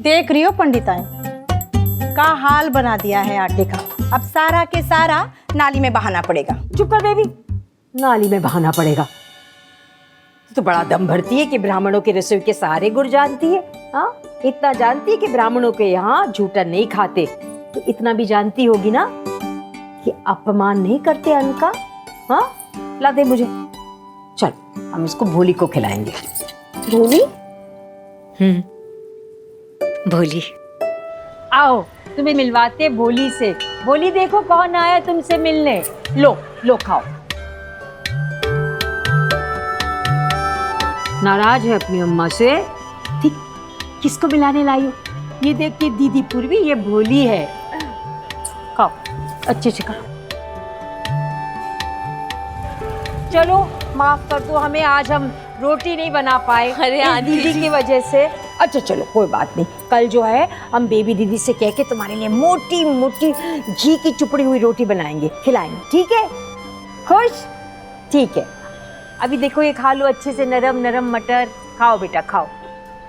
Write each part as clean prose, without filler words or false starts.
देख रही हो पंडिताएं का हाल बना दिया है आटे का। अब सारा के सारा नाली में बहाना पड़ेगा। चुप कर बेबी, नाली में बहाना पड़ेगा? तो बड़ा दम भरती है कि ब्राह्मणों के रसोई के सारे गुण जानती है। हाँ, इतना जानती है कि ब्राह्मणों के यहाँ झूठा नहीं खाते, तो इतना भी जानती होगी ना कि अपमान नहीं करते अन्न का। हाँ, ला दे मुझे। चल, हम इसको भोली को खिलाएंगे। भोली? भोली, आओ तुम्हें मिलवाते भोली से। भोली देखो कौन आया तुमसे मिलने। लो लो खाओ। नाराज है अपनी अम्मा से? ठीक, किसको मिलाने लाई हो? ये देख के दीदी पूर्वी, ये भोली है। खाओ, अच्छे से खाओ। चलो माफ कर दो हमें, आज हम रोटी नहीं बना पाए। अरे दीदी की वजह से। अच्छा चलो कोई बात नहीं, कल जो है हम बेबी दीदी से कह के तुम्हारे लिए मोटी मोटी घी की चुपड़ी हुई रोटी बनाएंगे, खिलाएंगे, ठीक है? खुश? ठीक है। अभी देखो ये खा लो अच्छे से, नरम नरम मटर। खाओ बेटा खाओ।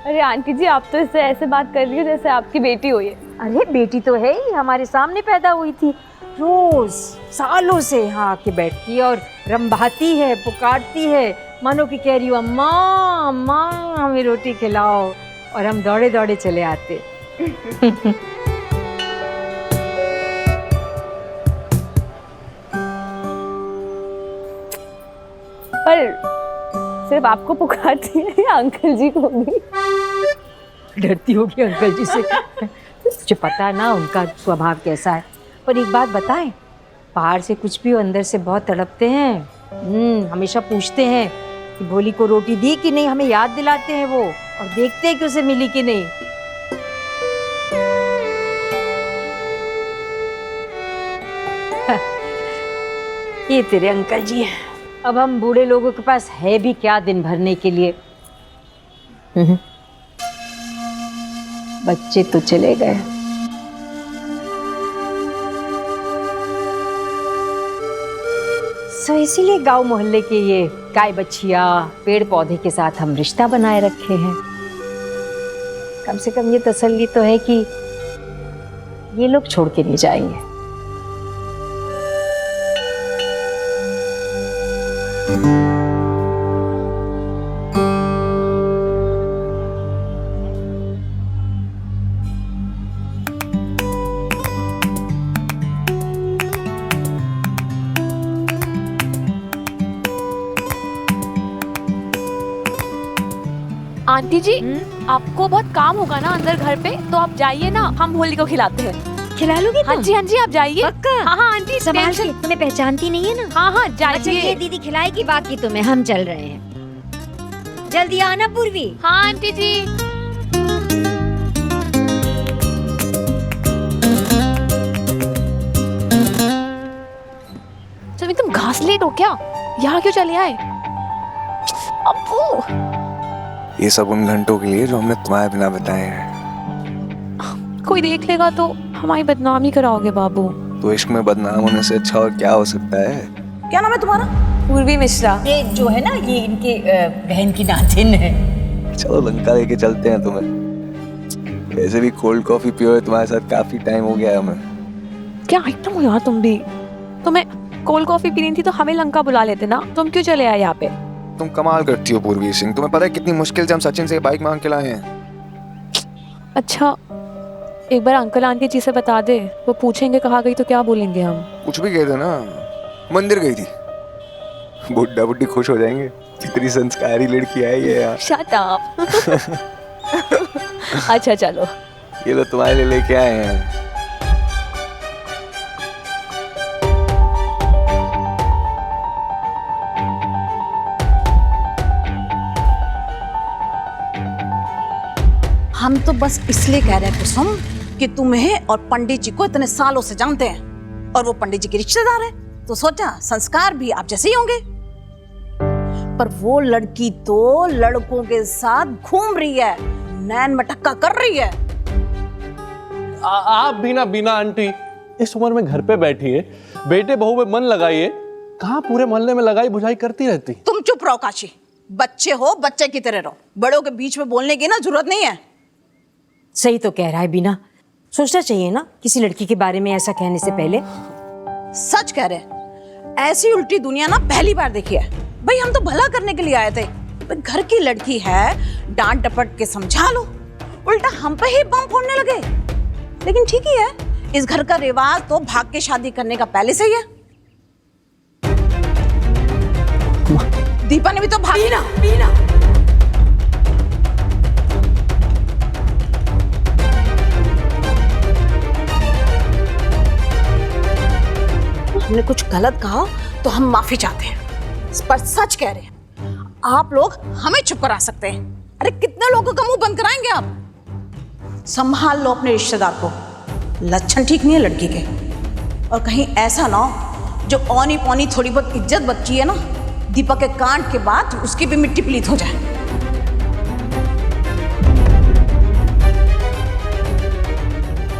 अरे आंटी जी, आप तो इससे ऐसे बात कर रही हो जैसे आपकी बेटी हो ये। अरे बेटी तो है ही, हमारे सामने पैदा हुई थी। रोज सालों से यहाँ आके बैठती है और रंभाती है, पुकारती है, मानो कि कह रही हो अम्मा अम्मा हमें रोटी खिलाओ, और हम दौड़े दौड़े चले आते। पर सिर्फ आपको पुकारती है या अंकल जी को भी? डरती होगी अंकल जी से। मुझे पता है ना उनका स्वभाव कैसा है। पर एक बात बताएं, बाहर से कुछ भी हो, अंदर से बहुत तड़पते हैं। हमेशा पूछते हैं कि भोली को रोटी दी कि नहीं, हमें याद दिलाते हैं वो, और देखते हैं कि उसे मिली कि नहीं। ये तेरे अंकल जी हैं। अब हम बूढ़े लोगों के पास है भी क्या दिन भरने के लिए। बच्चे तो चले गए। सो इसीलिए गांव मोहल्ले के ये गाय बछिया पेड़ पौधे के साथ हम रिश्ता बनाए रखे हैं। कम से कम ये तसल्ली तो है कि ये लोग छोड़ के नहीं जाएंगे। आंटी जी, आपको बहुत काम होगा ना अंदर घर पे, तो आप जाइए ना, हम भोली को खिलाते हैं। खिला लोगे? हाँ जी आप जाइए। पक्का? हाँ हाँ आंटी, संभाल के, तुम्हें पहचानती नहीं है ना? हाँ हाँ अच्छा जाइए। ये दीदी खिलाएगी, बाकी तुम्हें हम चल रहे हैं। जल्दी आना पूर्वी। हाँ आंटी जी। चलो तुम घास लेट हो क्या? यहाँ क्यों चले आए? अब्बू, ये सब उन घंटों के लिए जो हमने तुम्हारे बिना बिताए हैं। कोई देख लेगा तो हमारी बदनामी कराओगे बाबू। तो इश्क में बदनाम होने से अच्छा और क्या हो सकता है? क्या नाम है तुम्हारा? पूर्वी मिश्रा। ये जो है ना, ये इनके बहन की नातिन है। चलो लंका लेके चलते हैं तुम्हें। वैसे भी कोल्ड कॉफी पियो है तुम्हारे साथ काफी टाइम हो गया है हमें। क्या आइटम हो यार तुम भी। तुम्हें कोल्ड कॉफी पीनी थी तो हमें लंका बुला लेते ना, तुम क्यों चले आए यहाँ पे? तुम कमाल करती हो पूर्वी सिंह। तुम्हें पता है कितनी मुश्किल से हम सचिन से बाइक मांग के लाए हैं। अच्छा, एक बार अंकल आंटी जी से बता दे, वो पूछेंगे कहाँ गई तो क्या बोलेंगे हम? कुछ भी कह दे ना, मंदिर गई थी। बुड्ढा बुड्ढी खुश हो जाएंगे। कितनी संस्कारी लड़की है ये यार। Shut up. अच्छा चलो, ये लो तुम्हारे लिए लेके आए हैं। हम तो बस इसलिए कह रहे हैं कुसुम कि तुम्हें और पंडित जी को इतने सालों से जानते हैं, और वो पंडित जी के रिश्तेदार हैं, तो सोचा संस्कार भी आप जैसे ही होंगे। पर वो लड़की तो लड़कों के साथ घूम रही है, नैन मटक्का कर रही है। आप भी ना बीना आंटी, इस उम्र में घर पे बैठिए, बेटे बहू में मन लगाइए। कहाँ पूरे मोहल्ले में लगाई बुझाई करती रहती। तुम चुप रहो काशी। बच्चे हो, बच्चे की तरह रहो। बड़ों के बीच में बोलने की ना जरूरत नहीं है। सही तो कह रहा है बीना, सोचना चाहिए ना किसी लड़की के बारे में ऐसा कहने से पहले। सच कह रहे, ऐसी उल्टी दुनिया ना पहली बार देखी है। भाई हम तो भला करने के लिए आए थे, भाई घर की लड़की है, डांट डपट के समझा लो, उल्टा हम पे ही बम फोड़ने लगे। लेकिन ठीक ही है, इस घर का रिवाज तो भाग के शादी करने का पहले से ही है। दीपा ने भी तो भागी ना। हमने कुछ गलत कहा तो हम माफी चाहते हैं, पर सच कह रहे हैं, आप लोग हमें चुप करा सकते हैं। अरे कितने लोगों का मुंह बंद कराएंगे आप? संभाल लो अपने रिश्तेदार को, लक्षण ठीक नहीं है लड़की के। और कहीं ऐसा ना हो जो औनी पौनी थोड़ी बहुत इज्जत बची है ना, दीपक के कांड के बाद उसकी भी मिट्टी पलीत हो जाए।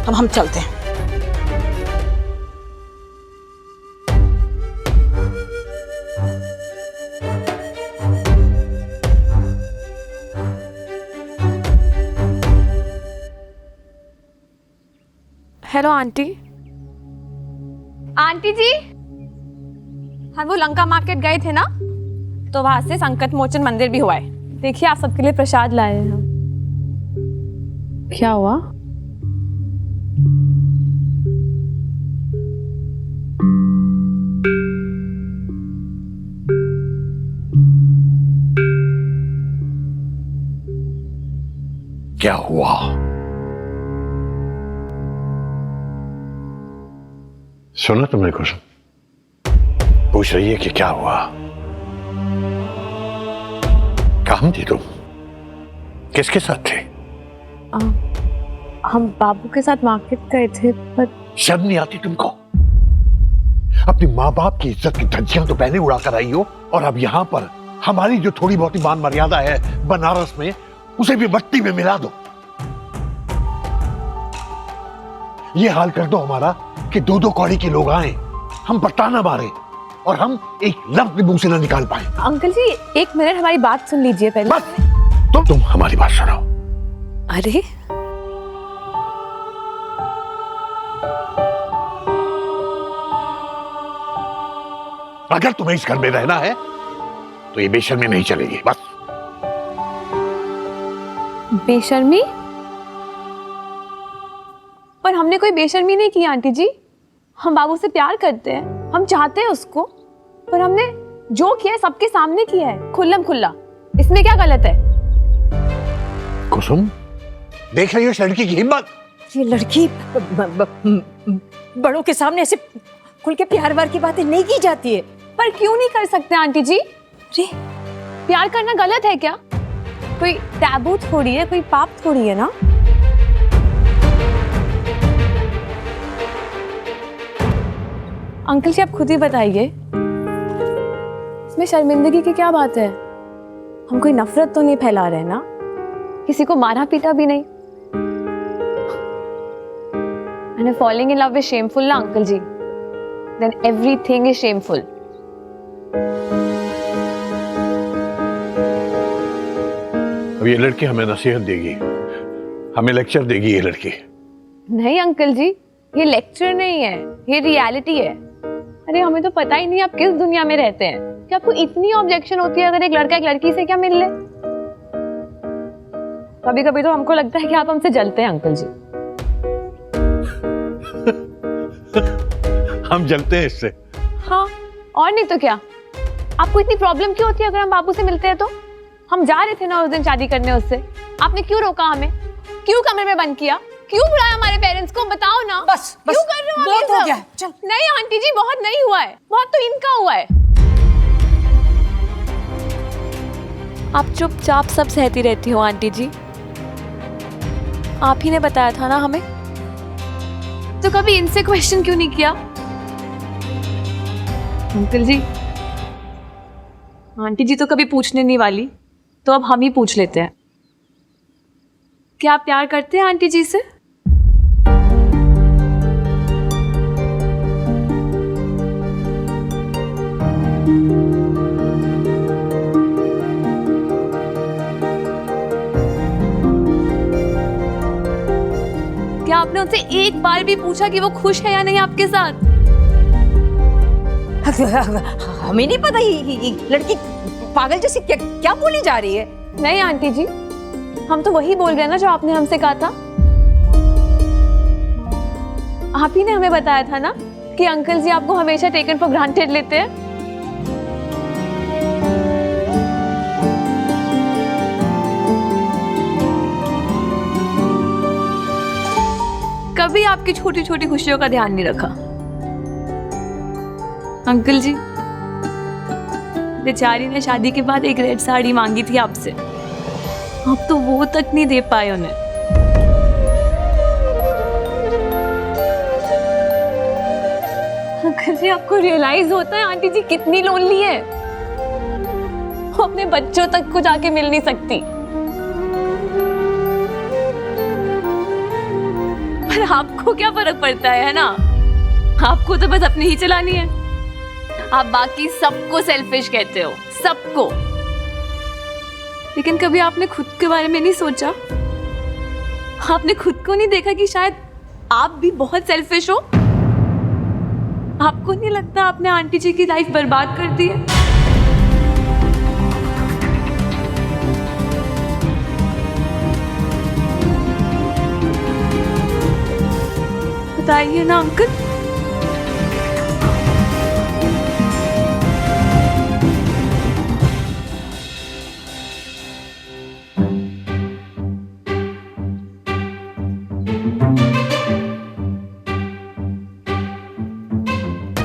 अब हम चलते हैं। Hello aunty. आंटी जी, हम वो लंका मार्केट गए थे ना, तो वहां से संकट मोचन मंदिर भी हुआ है। देखिए आप सबके लिए प्रसाद लाए हैं हम। क्या हुआ? क्या हुआ? सुना तुमने कुछ? पूछ रही है कि क्या हुआ? कहाँ थी तुम? किसके साथ थे? हम बाबू के साथ मार्केट गए थे, पर शर्म नहीं आती तुमको? अपनी माँ बाप की इज्जत की धज्जियां तो पहले उड़ा कर आई हो, और अब यहाँ पर हमारी जो थोड़ी बहुत मान मर्यादा है बनारस में, उसे भी मट्टी में मिला दो। ये हाल कर दो हमारा कि दो दो कौड़ी के लोग आए, हम पर ताना मारे, और हम एक लफ्ज भी मुंह से न निकाल पाए। अंकल जी एक मिनट हमारी बात सुन लीजिए पहले। बस तुम हमारी बात सुनो। अरे अगर तुम्हें इस घर में रहना है तो ये बेशर्मी नहीं चलेगी। बस बेशर्मी? पर हमने कोई बेशर्मी नहीं की आंटी जी। हम बाबू से प्यार करते हैं, हम चाहते हैं उसको, पर हमने जो किया है सबके सामने किया है, खुल्लम खुल्ला। इसमें क्या गलत है? कुसुम, देख रही हो इस लड़की की हिम्मत? ये लड़की बड़ों के सामने ऐसे खुल के प्यार वार की बातें नहीं की जाती है। पर क्यों नहीं कर सकते आंटी जी? जी प्यार करना गलत है क्या? कोई टैबू थोड़ी है, कोई पाप थोड़ी है ना। अंकल जी आप खुद ही बताइए, इसमें शर्मिंदगी की क्या बात है? हम कोई नफरत तो नहीं फैला रहे ना, किसी को मारा पीटा भी नहीं। And falling in love is shameful ना uncle ji? Then everything is shameful. अब ये लड़की हमें नसीहत देगी, हमें लेक्चर देगी ये लड़की। नहीं अंकल जी, ये लेक्चर नहीं है, ये रियलिटी है। अरे हमें तो पता ही नहीं आप किस दुनिया में रहते हैं कि आपको इतनी ऑब्जेक्शन होती है अगर एक लड़का एक लड़की से क्या मिल ले। कभी कभी तो हमको लगता है कि आप हमसे जलते हैं अंकल जी। हम जलते हैं इससे। हाँ और नहीं तो क्या। आपको इतनी प्रॉब्लम क्यों होती है अगर हम बाबू से मिलते हैं तो? हम जा रहे थे ना उस दिन शादी करने उससे, आपने क्यों रोका हमें? क्यों कमरे में बंद किया? क्यों बुलाया हमारे पेरेंट्स को? बताओ ना। बस क्यों कर रहे हो आप ये बहुत हो सब? गया, चल। नहीं आंटी जी बहुत नहीं हुआ है, बहुत तो इनका हुआ है। आप चुपचाप सब सहती रहती हो आंटी जी। आप ही ने बताया था ना हमें, तो कभी इनसे क्वेश्चन क्यों नहीं किया? अंकल जी, आंटी जी तो कभी पूछने नहीं वाली, तो अब हम ही पूछ लेते हैं। क्या आप प्यार करते हैं आंटी जी से? आपने उनसे एक बार भी पूछा कि वो खुश है या नहीं आपके साथ? हमें नहीं पता ये लड़की पागल जैसी क्या क्या बोली जा रही है। नहीं आंटी जी, हम तो वही बोल रहे हैं ना जो आपने हमसे कहा था। आप ही ने हमें बताया था ना कि अंकल जी आपको हमेशा टेकन फॉर ग्रांटेड लेते हैं। कभी आपकी छोटी छोटी खुशियों का ध्यान नहीं रखा। अंकल जी, बेचारी ने शादी के बाद एक रेड साड़ी मांगी थी आपसे, आप तो वो तक नहीं दे पाए उन्हें। अंकल जी, आपको रियलाइज होता है आंटी जी कितनी लोनली है? वो अपने बच्चों तक को जाके मिल नहीं सकती। पर आपको क्या फर्क पड़ता है ना? आपको तो बस अपनी ही चलानी है। आप बाकी सबको सेल्फिश कहते हो, सबको। लेकिन कभी आपने खुद के बारे में नहीं सोचा? आपने खुद को नहीं देखा कि शायद आप भी बहुत सेल्फिश हो? आपको नहीं लगता आपने आंटी जी की लाइफ बर्बाद कर दी है? बताइए ना अंकल।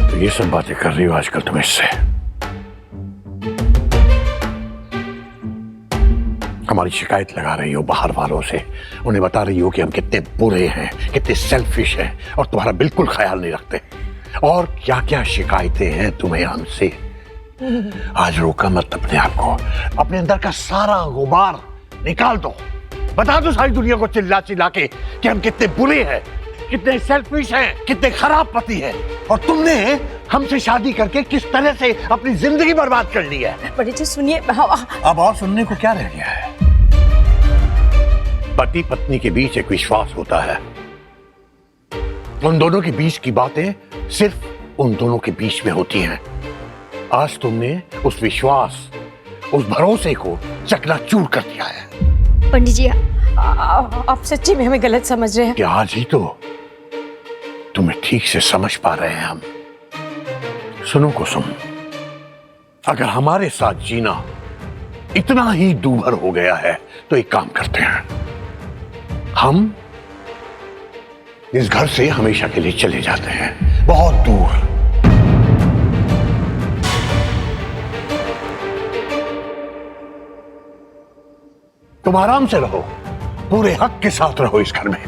तो ये सब बातें कर रही हो आजकल तुम इससे? हमारी शिकायत लगा रही हो बाहर वालों से, उन्हें बता रही हो कि हम कितने बुरे हैं, कितने सेल्फिश हैं और तुम्हारा बिल्कुल ख्याल नहीं रखते। और क्या क्या शिकायतें हैं तुम्हें हमसे। आज रोका मत अपने आप को, अपने अंदर का सारा गुबार निकाल दो, बता दो सारी दुनिया को चिल्ला चिल्ला के कि हम कितने बुरे हैं, कितने सेल्फिश हैं, कितने खराब पति हैं और तुमने हमसे शादी करके किस तरह से अपनी जिंदगी बर्बाद कर ली है। बड़े जी सुनिए। अब और सुनने को क्या रह गया है? पति पत्नी के बीच एक विश्वास होता है। उन दोनों के बीच की बातें सिर्फ उन दोनों के बीच में होती हैं। आज तुमने उस विश्वास, उस भरोसे को चकनाचूर कर दिया है। पंडित जी, आप सच्ची में हमें गलत समझ रहे हैं। कि आज ही तो तुम्हें ठीक से समझ पा रहे हैं हम। सुनो कुसुम, अगर हमारे साथ जीना इतना ही दूभर हो गया है तो एक काम करते हैं, हम इस घर से हमेशा के लिए चले जाते हैं, बहुत दूर। तुम आराम से रहो, पूरे हक के साथ रहो इस घर में।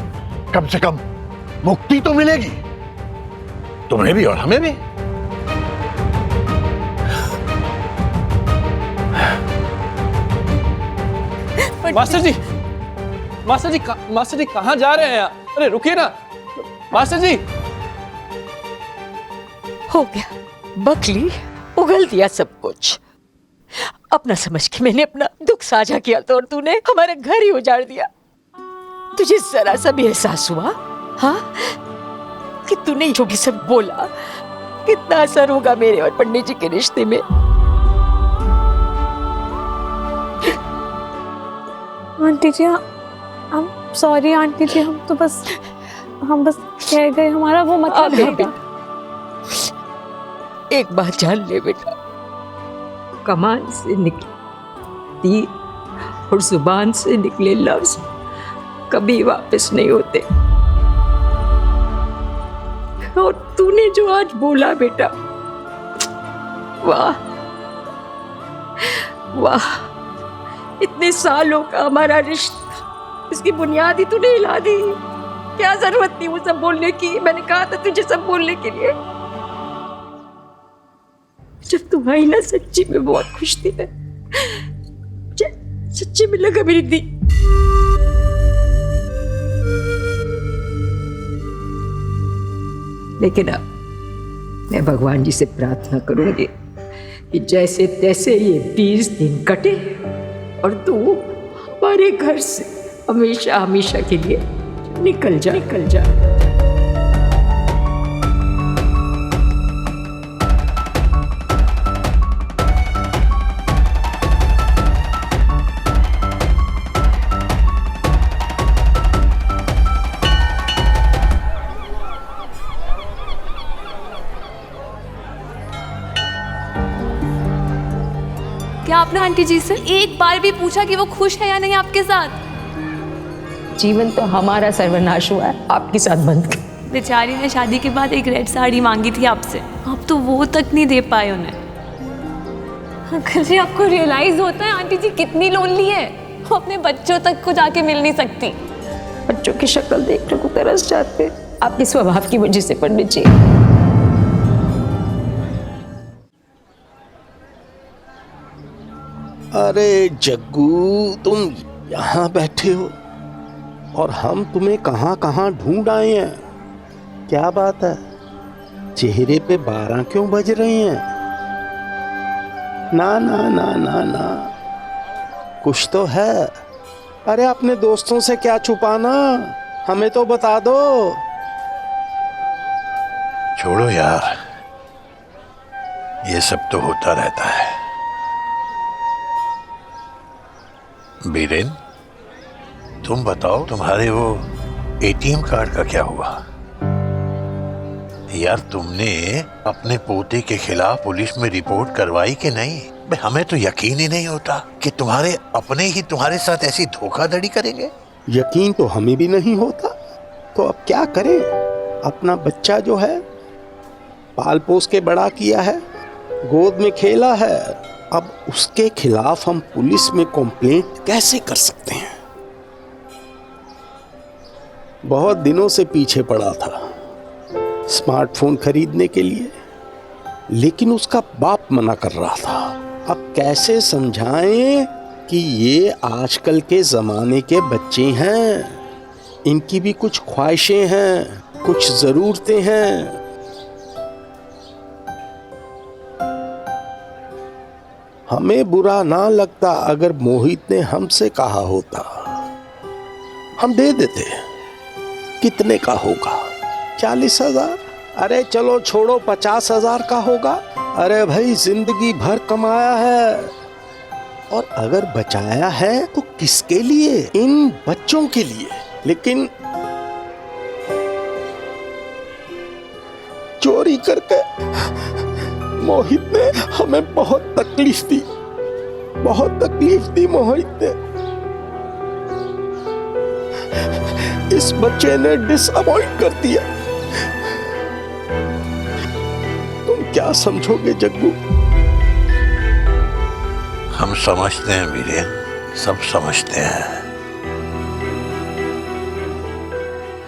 कम से कम मुक्ति तो मिलेगी, तुम्हें भी और हमें भी। मास्टर जी, मास्टर जी, मास्टर जी कहाँ जा रहे हैं? अरे रुकिए ना मास्टर जी। हो गया, बकली उगल दिया सब कुछ। अपना समझ के मैंने अपना दुख साझा किया तो और तूने हमारा घर ही उजाड़ दिया। तुझे जरा सा भी एहसास हुआ हाँ कि तूने जो भी सब बोला कितना असर होगा मेरे और पंडित जी के रिश्ते में? आंटी जी, हम सॉरी आंटी जी, हम बस कह गए, हमारा वो मतलब नहीं था। एक बात जान ले बेटा, कमान से निकले तीर और जुबान से निकले लफ्ज कभी वापस नहीं होते। और तूने जो आज बोला बेटा, वाह वाह, इतने सालों का हमारा रिश्ता, इसकी बुनियाद ही तूने हिला दी। क्या जरूरत थी वो सब बोलने की? मैंने कहा था तुझे सब बोलने के लिए। जब तुम आई ना, सच्ची में बहुत खुश थी मैं, सच्ची में लगा मेरी दी। लेकिन अब मैं भगवान जी से प्रार्थना करूंगी कि जैसे तैसे ये 20 दिन कटे और तू हमारे घर से हमेशा हमेशा के लिए निकल जा, निकल जा। क्या आपने आंटी जी से एक बार भी पूछा कि वो खुश है या नहीं आपके साथ? जीवन तो हमारा सर्वनाश हुआ है, आपके साथ बंद कर। बेचारी ने शादी के बाद एक रेड साड़ी मांगी थी आपसे, आप तो वो तक नहीं दे पाए उन्हें। अंकल जी, आपको रियलाइज होता है आंटी जी कितनी लोनली है? वो अपने बच्चों तक को जाके मिल नहीं सकती। बच्चों की शक्ल देखने को तरस जाते, आपके स्वभाव की वजह से पंडित जी। अरे जग्गू, तुम यहाँ बैठे हो और हम तुम्हें कहाँ कहाँ ढूंढ आए हैं। क्या बात है, चेहरे पे 12 क्यों बज रहे हैं? ना ना ना ना ना, कुछ तो है। अरे अपने दोस्तों से क्या छुपाना, हमें तो बता दो। छोड़ो यार, ये सब तो होता रहता है। बीरेन, तुम बताओ, तुम्हारे वो एटीएम कार्ड का क्या हुआ? यार तुमने अपने पोते के खिलाफ पुलिस में रिपोर्ट करवाई कि नहीं? हमें तो यकीन ही नहीं होता कि तुम्हारे अपने ही तुम्हारे साथ ऐसी धोखाधड़ी करेंगे। यकीन तो हमें भी नहीं होता, तो अब क्या करें? अपना बच्चा जो है पाल पोस के बड़ा किया है, गोद में खेला है, अब उसके खिलाफ हम पुलिस में कंप्लेंट कैसे कर सकते हैं? बहुत दिनों से पीछे पड़ा था स्मार्टफोन खरीदने के लिए, लेकिन उसका बाप मना कर रहा था। अब कैसे समझाएं कि ये आजकल के जमाने के बच्चे हैं, इनकी भी कुछ ख्वाहिशें हैं, कुछ जरूरतें हैं। हमें बुरा ना लगता अगर मोहित ने हमसे कहा होता, हम दे देते। कितने का होगा? 40,000? अरे चलो छोड़ो, 50,000 का होगा। अरे भाई, जिंदगी भर कमाया है, और अगर बचाया है तो किसके लिए? इन बच्चों के लिए। लेकिन चोरी करके मोहित ने हमें बहुत तकलीफ दी, बहुत तकलीफ दी मोहित ने। इस बच्चे ने डिसअपॉइंट कर दिया। तुम क्या समझोगे जग्गू? हम समझते हैं वीरेन, सब समझते हैं।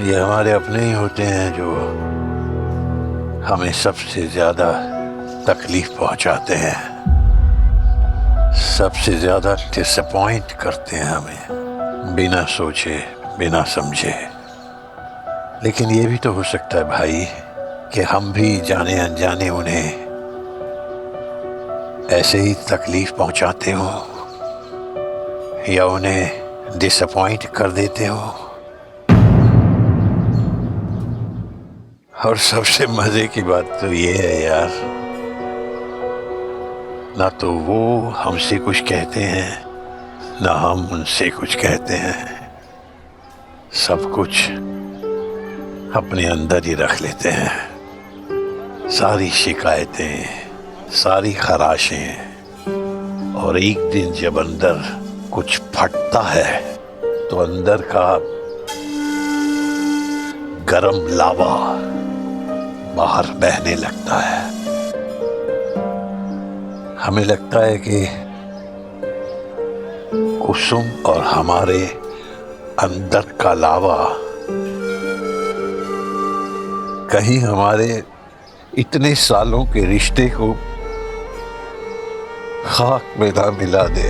ये हमारे अपने ही होते हैं जो हमें सबसे ज्यादा तकलीफ पहुंचाते हैं, सबसे ज्यादा डिसअपॉइंट करते हैं हमें, बिना सोचे बिना समझे। लेकिन ये भी तो हो सकता है भाई कि हम भी जाने अनजाने उन्हें ऐसे ही तकलीफ पहुंचाते हो या उन्हें डिसअपॉइंट कर देते हो। और सबसे मजे की बात तो ये है यार, ना तो वो हमसे कुछ कहते हैं, ना हम उनसे कुछ कहते हैं। सब कुछ अपने अंदर ही रख लेते हैं, सारी शिकायतें, सारी खराशें। और एक दिन जब अंदर कुछ फटता है तो अंदर का गरम लावा बाहर बहने लगता है। हमें लगता है कि कुसुम और हमारे अंदर का लावा कहीं हमारे इतने सालों के रिश्ते को खाक में ना मिला दे।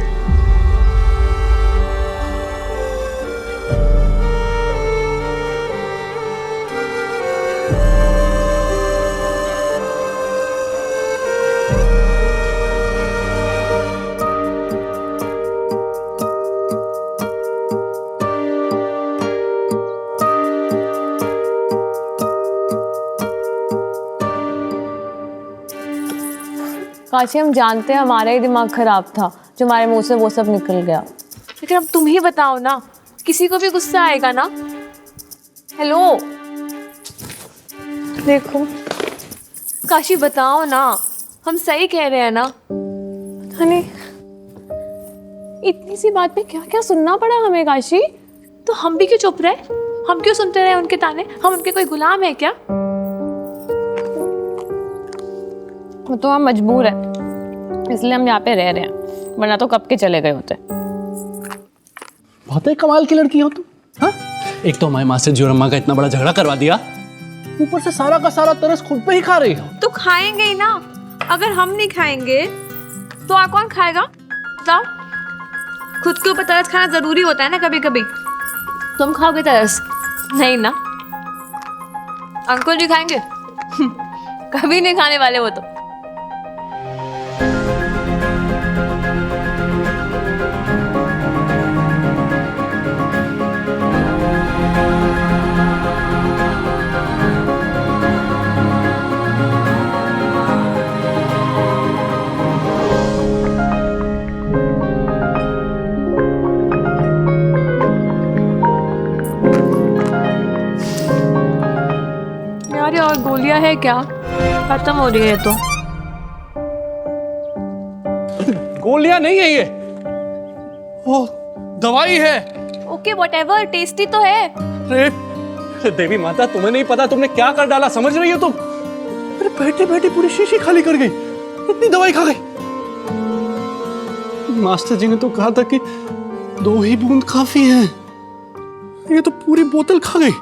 काशी हम जानते हैं हमारा ही दिमाग खराब था जो हमारे मुंह से वो सब निकल गया। लेकिन अब तुम ही बताओ ना, किसी को भी गुस्सा आएगा ना। हेलो देखो काशी बताओ ना, हम सही कह रहे हैं ना। पता नहीं इतनी सी बात पे क्या क्या सुनना पड़ा हमें काशी। तो हम भी क्यों चुप रहे, हम क्यों सुनते रहे उनके ताने, हम उनके कोई गुलाम है क्या? वो तो हम मजबूर है इसलिए हम यहाँ पे रह रहे हैं, वरना तो कब के चले गए होते। बहुत ही कमाल की लड़की हो तुम। हाँ, एक तो हमारे मास्टर जी और अम्मा का इतना बड़ा झगड़ा करवा दिया, ऊपर से सारा का सारा तरस खुद पे ही खा रही हो। तो खाएंगे ही ना, अगर हम नहीं खाएंगे तो और कौन खाएगा? बताओ, खुद के ऊपर तरस खाना जरूरी होता है ना कभी कभी। तुम खाओगे तरस? नहीं ना। अंकल जी खाएंगे? कभी नहीं खाने वाले वो तो। यार और गोलियां है क्या? खत्म हो रही है तो। गोलियां नहीं है ये, वो दवाई है। ओके व्हाटएवर, टेस्टी तो है। अरे देवी माता, तुम्हें नहीं पता तुमने क्या कर डाला, समझ रही हो तुम? अरे बैठे बैठे पूरी शीशी खाली कर गई, इतनी दवाई खा गई। मास्टर जी ने तो कहा था कि 2 ही बूंद काफी है, ये तो पूरी बोतल खा गई।